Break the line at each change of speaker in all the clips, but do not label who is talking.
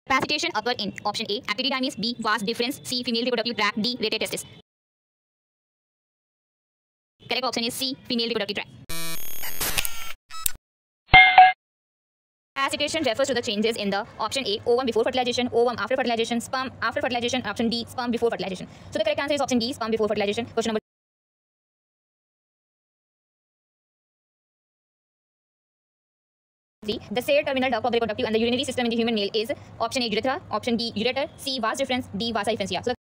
Capacitation occur in option A, epididymis, B, vas deferens, C, female reproductive tract, D, rete testis. Correct option is C, female reproductive tract. Capacitation refers to the changes in the option A, ovum before fertilization, ovum after fertilization, sperm after fertilization, option D, sperm before fertilization. So the correct answer is option D, sperm before fertilization. Question number 3. The said terminal duct of the reproductive and the urinary system in the human male is option A, urethra, option D, ureter, C, vas deferens, D, vasa efferentia. So the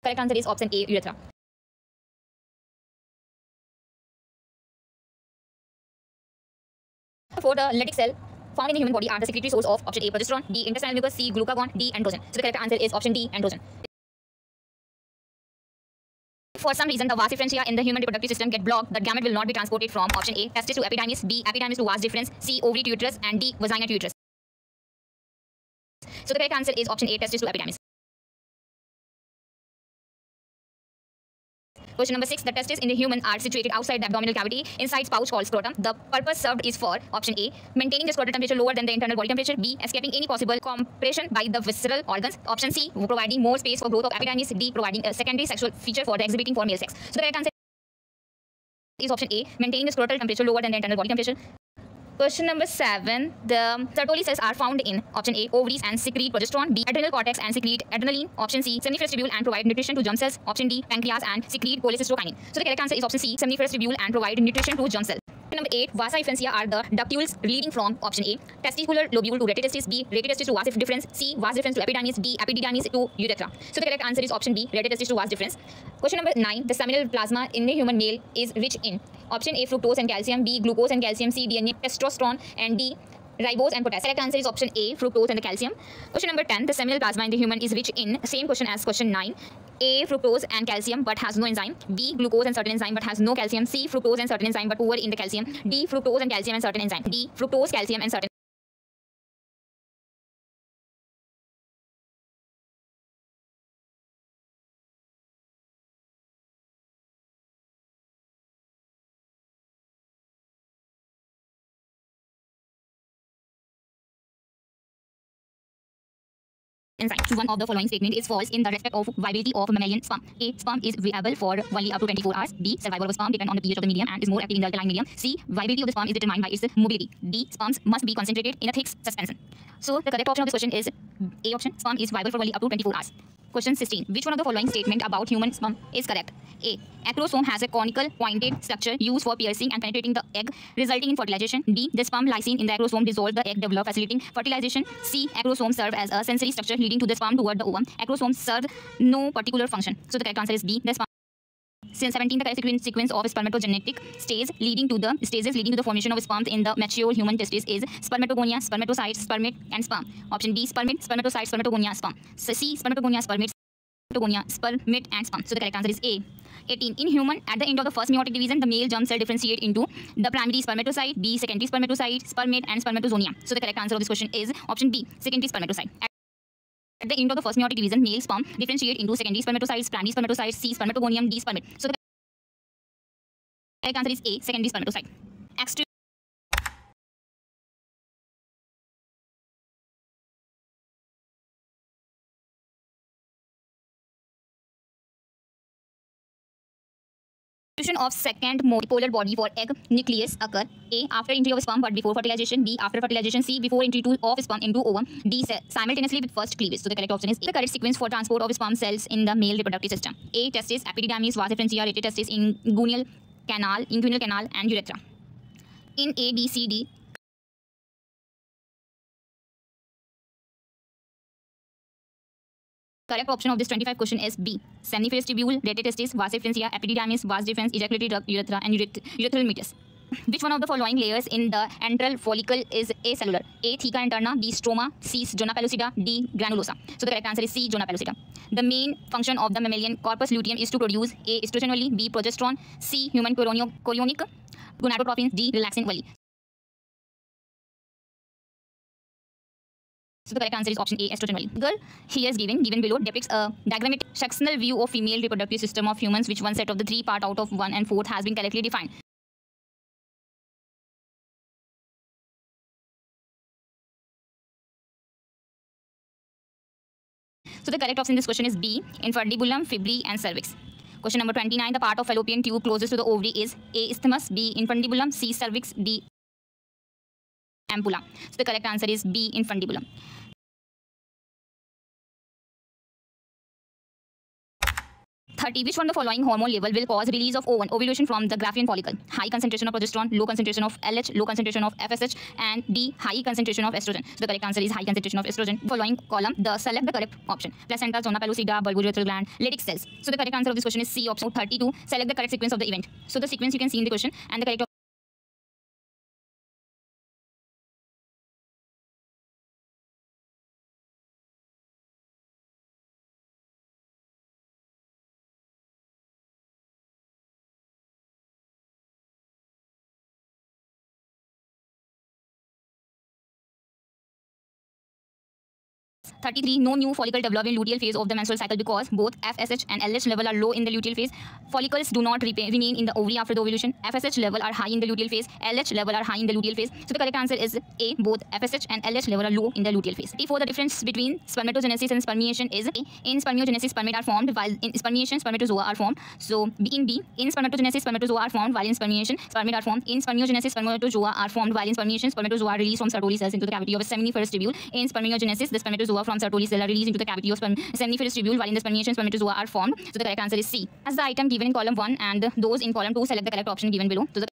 correct answer is option A, urethra. For the lytic cell found in the human body are the secretory source of option A, progesterone, D, intestinal mucus, C, glucagon, D, androgen. So the correct answer is option D, androgen. For some reason, the vas efferentia in the human reproductive system get blocked, the gamete will not be transported from option A, testis to epididymis, B, epididymis to vas deferens, C, ovary to uterus, and D, vagina to uterus. So the correct answer is option A, testis to epididymis. Question number 6. The testes in the human are situated outside the abdominal cavity, inside pouch called scrotum. The purpose served is for option A, maintaining the scrotal temperature lower than the internal body temperature, B, escaping any possible compression by the visceral organs, option C, providing more space for growth of epididymis, D, providing a secondary sexual feature for the exhibiting for male sex. So the correct answer is option A, maintaining the scrotal temperature lower than the internal body temperature. Question number 7. The Sertoli cells are found in option A, ovaries and secrete progesterone, B, adrenal cortex and secrete adrenaline, option C, seminiferous tubule and provide nutrition to germ cells, option D, pancreas and secrete cholecystokinin. So the correct answer is option C, seminiferous tubule and provide nutrition to germ cells. Number 8. Vasa efferentia are the ductules leading from option A, testicular lobule to rete testis, B, rete testis to vas deferens, C, vas deferens to epididymis, D, epididymis to urethra. So the correct answer is option B, rete testis to vas deferens. Question number 9. The seminal plasma in the human male is rich in option A, fructose and calcium, B, glucose and calcium, C, DNA, testosterone, and D, ribose and potassium. Correct answer is option A, fructose and the calcium. Question number 10. The seminal plasma in the human is rich in, same question as question 9. A, fructose and calcium but has no enzyme. B, glucose and certain enzyme but has no calcium. C, fructose and certain enzyme but poor in the calcium. D, fructose and calcium and certain enzyme. D, fructose, calcium and certain. Enzyme. One of the following statement is false in the respect of viability of mammalian sperm. A, sperm is viable for only up to 24 hours. B, survival of a sperm depends on the pH of the medium and is more active in the alkaline medium. C, viability of the sperm is determined by its mobility. D, sperms must be concentrated in a thick suspension. So the correct option of this question is A option, sperm is viable for only up to 24 hours. Question 16. Which one of the following statement about human sperm is correct? A, acrosome has a conical pointed structure used for piercing and penetrating the egg, resulting in fertilization. B, the sperm lysine in the acrosome dissolve the egg, develop, facilitating fertilization. C, acrosome serve as a sensory structure leading to the sperm toward the ovum. Acrosomes serve no particular function. So the correct answer is B, the sperm. 17. The correct sequence of spermatogenetic stages leading to the formation of sperms in the mature human testis is spermatogonia, spermatocyte, spermate, and sperm. Option D, spermate, spermatocyte, spermatogonia, sperm. So C, spermatogonia, spermate, spermatogonia, spermate, and sperm. So the correct answer is A. 18. In human, at the end of the first meiotic division, the male germ cell differentiate into the primary spermatocyte, B, secondary spermatocyte, spermate, and spermatozonia. So the correct answer of this question is option B, secondary spermatocyte. At the end of the first meiotic division, male sperm differentiate into secondary spermatocytes, primary spermatocytes, C, spermatogonium, D, spermate. So the correct answer is A, secondary spermatocyte. Of second multipolar body for egg nucleus occur. A, after entry of sperm but before fertilization. B, after fertilization. C, before entry of sperm into ovum. D, simultaneously with first cleavage. So the correct option is A. The correct sequence for transport of sperm cells in the male reproductive system. A, testis, epididymis, vas efferentia, rete testis, inguinal canal, and urethra. In A, B, C, D. Correct option of this 25 question is B, seminiferous tubule, rete testis, vas efferentia, epididymis, vas deferens, ejaculatory duct, urethra, and urethral meatus. Which one of the following layers in the antral follicle is acellular? A, theca interna, B, stroma, C, zona pellucida, D, granulosa. So the correct answer is C, zona pellucida. The main function of the mammalian corpus luteum is to produce A, estrogen only, B, progesterone, C, human chorionic gonadotropins, D, relaxin only. So the correct answer is option A, estrogen only. Girl here is given below depicts a diagrammatic sectional view of female reproductive system of humans, which one set of the 3 part out of 1 and 4 has been correctly defined. So the correct option in this question is B, infundibulum, fibri, and cervix. Question number 29. The part of fallopian tube closest to the ovary is A, isthmus, B, infundibulum, C, cervix, D, ampulla. So the correct answer is B, infundibulum. 30. Which one of the following hormone level will cause release of ovulation from the Graafian follicle? High concentration of progesterone, low concentration of LH, low concentration of FSH, and D, high concentration of estrogen. So the correct answer is high concentration of estrogen. Following column, select the correct option. Placenta, zona pellucida, bulbourethral gland, Leydig cells. So the correct answer of this question is C, option 32. Select the correct sequence of the event. So the sequence you can see in the question, and the correct 33. No new follicle develop in luteal phase of the menstrual cycle because both FSH and LH level are low in the luteal phase. Follicles do not remain in the ovary after the ovulation. FSH level are high in the luteal phase. LH level are high in the luteal phase. So the correct answer is A. Both FSH and LH level are low in the luteal phase. For the difference between spermatogenesis and spermiation is A. In spermiogenesis, spermate are formed, while in spermiation, spermatozoa are formed. So in B, in spermatogenesis, spermatozoa are formed, while in spermiation, spermate are formed. In spermiogenesis, spermatozoa are formed, while in spermiation, spermatozoa are released from Sertoli cells into the cavity of a seminiferous tubule. In spermiogenesis, the spermatozoa from Sertoli cell are released into the cavity of seminiferous tubule, while in the spermiation, spermatozoa are formed. So the correct answer is C. As the item given in column 1 and those in column 2, select the correct option given below. So the